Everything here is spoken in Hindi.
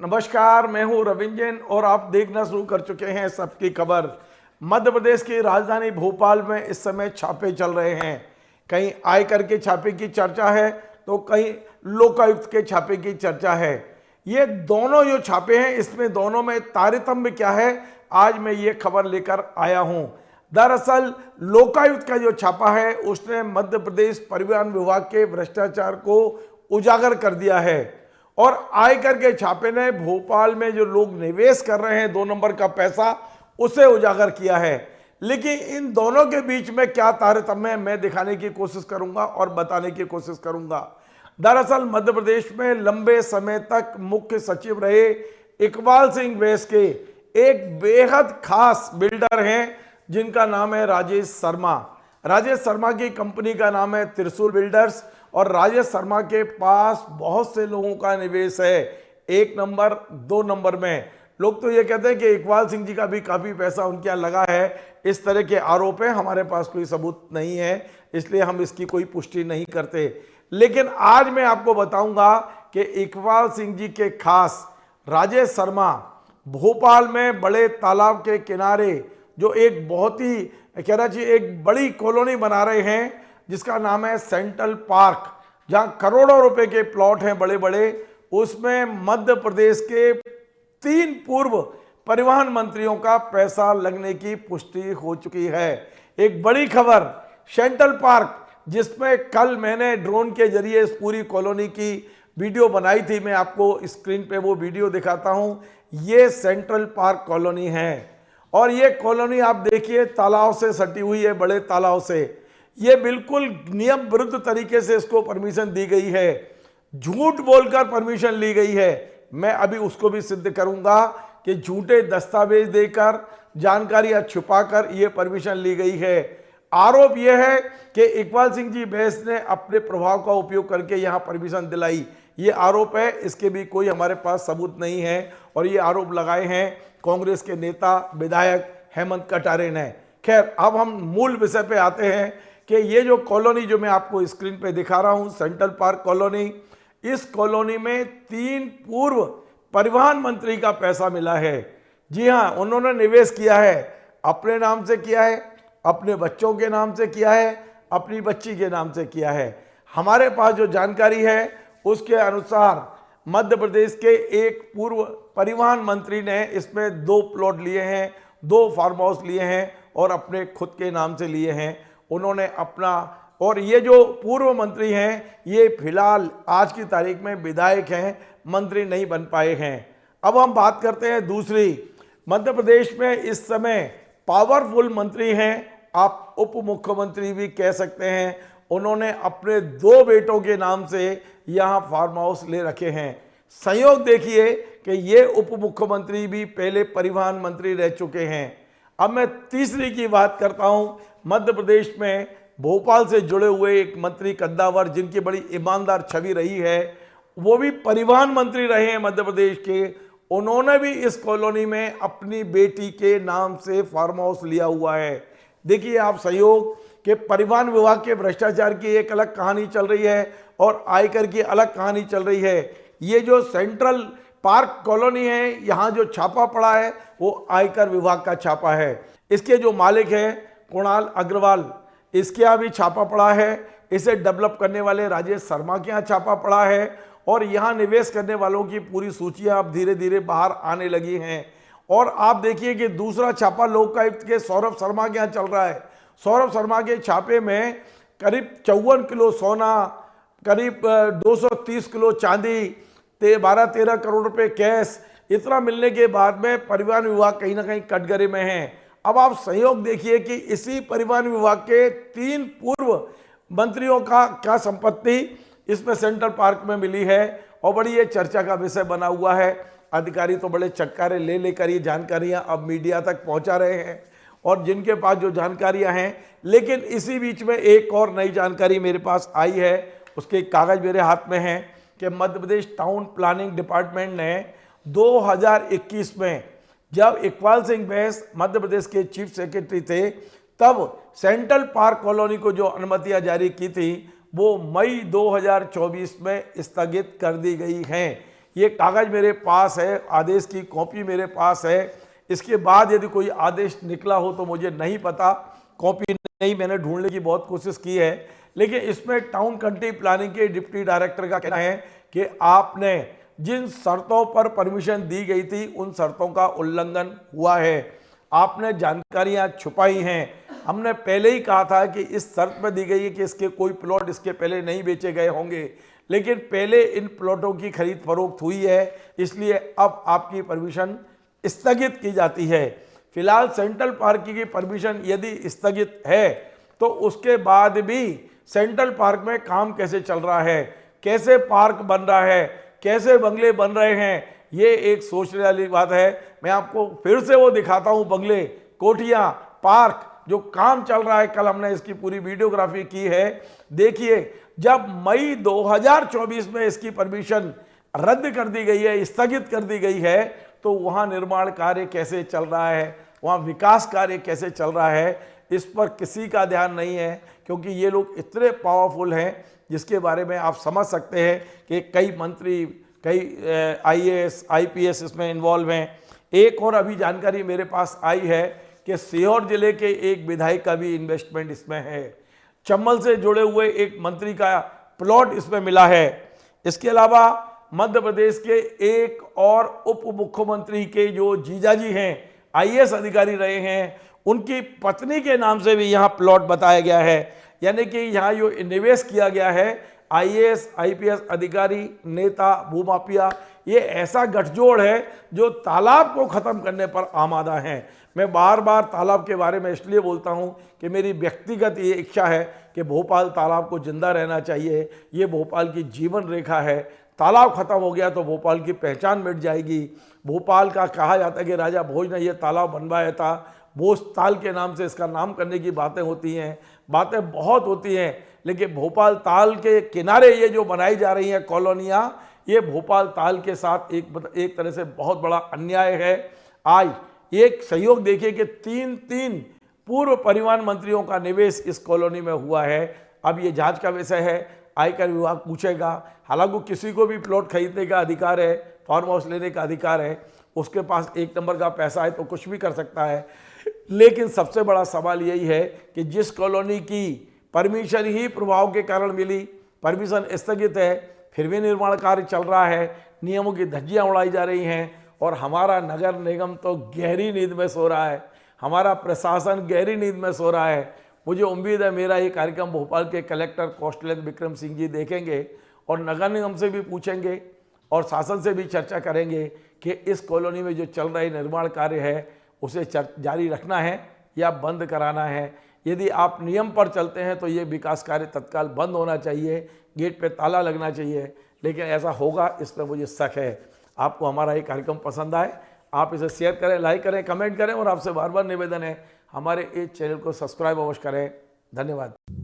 नमस्कार, मैं हूं रविंद्र जैन और आप देखना शुरू कर चुके हैं सबकी खबर। मध्य प्रदेश की राजधानी भोपाल में इस समय छापे चल रहे हैं। कहीं आयकर के छापे की चर्चा है तो कहीं लोकायुक्त के छापे की चर्चा है। ये दोनों जो छापे हैं इसमें दोनों में तारतम्य क्या है, आज मैं ये खबर लेकर आया हूं। दरअसल लोकायुक्त का जो छापा है उसने मध्य प्रदेश परिवहन विभाग के भ्रष्टाचार को उजागर कर दिया है और आयकर के छापे ने भोपाल में जो लोग निवेश कर रहे हैं 2 नंबर का पैसा उसे उजागर किया है। लेकिन इन दोनों के बीच में क्या तारतम्य है मैं दिखाने की कोशिश करूंगा और बताने की कोशिश करूंगा। दरअसल मध्य प्रदेश में लंबे समय तक मुख्य सचिव रहे इकबाल सिंह बैस के एक बेहद खास बिल्डर हैं जिनका नाम है राजेश शर्मा। राजेश शर्मा की कंपनी का नाम है त्रिशूल बिल्डर्स और राजेश शर्मा के पास बहुत से लोगों का निवेश है 1 नंबर 2 नंबर में। लोग तो ये कहते हैं कि इकबाल सिंह जी का भी काफ़ी पैसा उनके यहाँ लगा है, इस तरह के आरोप है। हमारे पास कोई सबूत नहीं है इसलिए हम इसकी कोई पुष्टि नहीं करते। लेकिन आज मैं आपको बताऊंगा कि इकबाल सिंह जी के खास राजेश शर्मा भोपाल में बड़े तालाब के किनारे जो एक बहुत ही कहना चाहिए एक बड़ी कॉलोनी बना रहे हैं जिसका नाम है सेंट्रल पार्क, जहां करोड़ों रुपए के प्लॉट हैं बड़े बड़े। उसमें मध्य प्रदेश के 3 पूर्व परिवहन मंत्रियों का पैसा लगने की पुष्टि हो चुकी है। एक बड़ी खबर, सेंट्रल पार्क जिसमें कल मैंने ड्रोन के जरिए इस पूरी कॉलोनी की वीडियो बनाई थी, मैं आपको स्क्रीन पे वो वीडियो दिखाता हूं। ये सेंट्रल पार्क कॉलोनी है और ये कॉलोनी आप देखिए तालाब से सटी हुई है, बड़े तालाब से। ये बिल्कुल नियम विरुद्ध तरीके से इसको परमिशन दी गई है, झूठ बोलकर परमिशन ली गई है। मैं अभी उसको भी सिद्ध करूंगा कि झूठे दस्तावेज देकर जानकारियां छुपाकर ये परमिशन ली गई है। आरोप यह है कि इकबाल सिंह जी बैस ने अपने प्रभाव का उपयोग करके यहां परमिशन दिलाई, ये आरोप है। इसके भी कोई हमारे पास सबूत नहीं है और ये आरोप लगाए हैं कांग्रेस के नेता विधायक हेमंत कटारे ने। खैर, अब हम मूल विषय पे आते हैं कि ये जो कॉलोनी जो मैं आपको स्क्रीन पे दिखा रहा हूं सेंट्रल पार्क कॉलोनी, इस कॉलोनी में 3 पूर्व परिवहन मंत्री का पैसा मिला है। जी हां, उन्होंने निवेश किया है, अपने नाम से किया है, अपने बच्चों के नाम से किया है, अपनी बच्ची के नाम से किया है। हमारे पास जो जानकारी है उसके अनुसार मध्य प्रदेश के एक पूर्व परिवहन मंत्री ने इसमें 2 प्लॉट लिए हैं, 2 फार्म हाउस लिए हैं और अपने खुद के नाम से लिए हैं उन्होंने अपना। और ये जो पूर्व मंत्री हैं ये फिलहाल आज की तारीख में विधायक हैं, मंत्री नहीं बन पाए हैं। अब हम बात करते हैं दूसरी, मध्य प्रदेश में इस समय पावरफुल मंत्री हैं, आप उप मुख्यमंत्री भी कह सकते हैं। उन्होंने अपने 2 बेटों के नाम से यहाँ फार्म हाउस ले रखे हैं। संयोग देखिए कि ये उप मुख्यमंत्री भी पहले परिवहन मंत्री रह चुके हैं। अब मैं तीसरी की बात करता हूं। मध्य प्रदेश में भोपाल से जुड़े हुए एक मंत्री कद्दावर जिनकी बड़ी ईमानदार छवि रही है, वो भी परिवहन मंत्री रहे हैं मध्य प्रदेश के। उन्होंने भी इस कॉलोनी में अपनी बेटी के नाम से फार्म हाउस लिया हुआ है। देखिए आप संयोग कि परिवहन विभाग के भ्रष्टाचार की एक अलग कहानी चल रही है और आयकर की अलग कहानी चल रही है। ये जो सेंट्रल पार्क कॉलोनी है यहाँ जो छापा पड़ा है वो आयकर विभाग का छापा है। इसके जो मालिक हैं कुणाल अग्रवाल, इसके यहाँ भी छापा पड़ा है। इसे डेवलप करने वाले राजेश शर्मा के यहाँ छापा पड़ा है और यहाँ निवेश करने वालों की पूरी सूचियाँ अब धीरे धीरे बाहर आने लगी हैं। और आप देखिए कि दूसरा छापा लोकायुक्त के सौरभ शर्मा के यहाँ चल रहा है। सौरभ शर्मा के छापे में करीब 54 किलो सोना, करीब 230 किलो चांदी, 12-13 करोड़ रुपए कैश, इतना मिलने के बाद में परिवहन विभाग कहीं ना कहीं कटघरे में है। अब आप संयोग देखिए कि इसी परिवहन विभाग के 3 पूर्व मंत्रियों का संपत्ति इसमें सेंट्रल पार्क में मिली है और बड़ी ये चर्चा का विषय बना हुआ है। अधिकारी तो बड़े चटकारे ले लेकर ये जानकारियां अब मीडिया तक पहुंचा रहे हैं और जिनके पास जो जानकारियां हैं। लेकिन इसी बीच में एक और नई जानकारी मेरे पास आई है, उसके कागज मेरे हाथ में हैं कि Madhya Pradesh town planning department ने 2021 में जब इकबाल सिंह बैस मध्य प्रदेश के चीफ सेक्रेटरी थे तब सेंट्रल पार्क कॉलोनी को जो अनुमतियां जारी की थी वो मई 2024 में स्थगित कर दी गई हैं। ये कागज़ मेरे पास है, आदेश की कॉपी मेरे पास है। इसके बाद यदि कोई आदेश निकला हो तो मुझे नहीं पता, कॉपी नहीं, मैंने ढूंढने की बहुत कोशिश की है। लेकिन इसमें टाउन कंट्री प्लानिंग के डिप्टी डायरेक्टर का कहना है कि आपने जिन शर्तों पर परमिशन दी गई थी उन शर्तों का उल्लंघन हुआ है, आपने जानकारियां छुपाई हैं। हमने पहले ही कहा था कि इस शर्त पर दी गई है कि इसके कोई प्लॉट इसके पहले नहीं बेचे गए होंगे, लेकिन पहले इन प्लॉटों की खरीद फरोख्त हुई है, इसलिए अब आपकी परमिशन स्थगित की जाती है। फिलहाल सेंट्रल पार्क की परमिशन यदि स्थगित है तो उसके बाद भी सेंट्रल पार्क में काम कैसे चल रहा है, कैसे पार्क बन रहा है, कैसे बंगले बन रहे हैं, ये एक सोचने वाली बात है। मैं आपको फिर से वो दिखाता हूँ, बंगले, कोठियाँ, पार्क, जो काम चल रहा है। कल हमने इसकी पूरी वीडियोग्राफी की है। देखिए, जब मई 2024 में इसकी परमिशन रद्द कर दी गई है, स्थगित कर दी गई है, तो वहाँ निर्माण कार्य कैसे चल रहा है, वहाँ विकास कार्य कैसे चल रहा है, इस पर किसी का ध्यान नहीं है। क्योंकि ये लोग इतने पावरफुल हैं जिसके बारे में आप समझ सकते हैं कि कई मंत्री, कई IAS IPS इसमें इन्वॉल्व हैं। एक और अभी जानकारी मेरे पास आई है कि सीहोर जिले के एक विधायक का भी इन्वेस्टमेंट इसमें है। चंबल से जुड़े हुए एक मंत्री का प्लॉट इसमें मिला है। इसके अलावा मध्य प्रदेश के एक और उप मुख्यमंत्री के जो जीजाजी हैं, IAS अधिकारी रहे हैं, उनकी पत्नी के नाम से भी यहाँ प्लॉट बताया गया है। यानी कि यहाँ जो निवेश किया गया है, IAS IPS अधिकारी, नेता, भूमाफिया, ये ऐसा गठजोड़ है जो तालाब को ख़त्म करने पर आमादा हैं। मैं बार बार तालाब के बारे में इसलिए बोलता हूँ कि मेरी व्यक्तिगत ये इच्छा है कि भोपाल तालाब को जिंदा रहना चाहिए। ये भोपाल की जीवन रेखा है। तालाब खत्म हो गया तो भोपाल की पहचान मिट जाएगी। भोपाल का कहा जाता है कि राजा भोज ने ये तालाब बनवाया था, भोज ताल के नाम से इसका नाम करने की बातें होती हैं, बातें बहुत होती हैं, लेकिन भोपाल ताल के किनारे ये जो बनाई जा रही हैं कॉलोनियाँ, ये भोपाल ताल के साथ एक तरह से बहुत बड़ा अन्याय है। आज एक सहयोग देखिए कि तीन पूर्व परिवहन मंत्रियों का निवेश इस कॉलोनी में हुआ है। अब ये जांच का विषय है, आयकर विभाग पूछेगा। हालांकि किसी को भी प्लॉट खरीदने का अधिकार है, फार्म हाउस लेने का अधिकार है, उसके पास एक नंबर का पैसा है तो कुछ भी कर सकता है। लेकिन सबसे बड़ा सवाल यही है कि जिस कॉलोनी की परमिशन ही प्रभाव के कारण मिली, परमिशन स्थगित है, फिर भी निर्माण कार्य चल रहा है, नियमों की धज्जियां उड़ाई जा रही हैं, और हमारा नगर निगम तो गहरी नींद में सो रहा है, हमारा प्रशासन गहरी नींद में सो रहा है। मुझे उम्मीद है मेरा ये कार्यक्रम भोपाल के कलेक्टर कौशलेंद्र विक्रम सिंह जी देखेंगे और नगर निगम से भी पूछेंगे और शासन से भी चर्चा करेंगे कि इस कॉलोनी में जो चल रही निर्माण कार्य है उसे जारी रखना है या बंद कराना है। यदि आप नियम पर चलते हैं तो ये विकास कार्य तत्काल बंद होना चाहिए, गेट पे ताला लगना चाहिए, लेकिन ऐसा होगा इस पर मुझे शक है। आपको हमारा ये कार्यक्रम पसंद आए, आप इसे शेयर करें, लाइक करें, कमेंट करें, और आपसे बार बार निवेदन है हमारे इस चैनल को सब्सक्राइब अवश्य करें। धन्यवाद।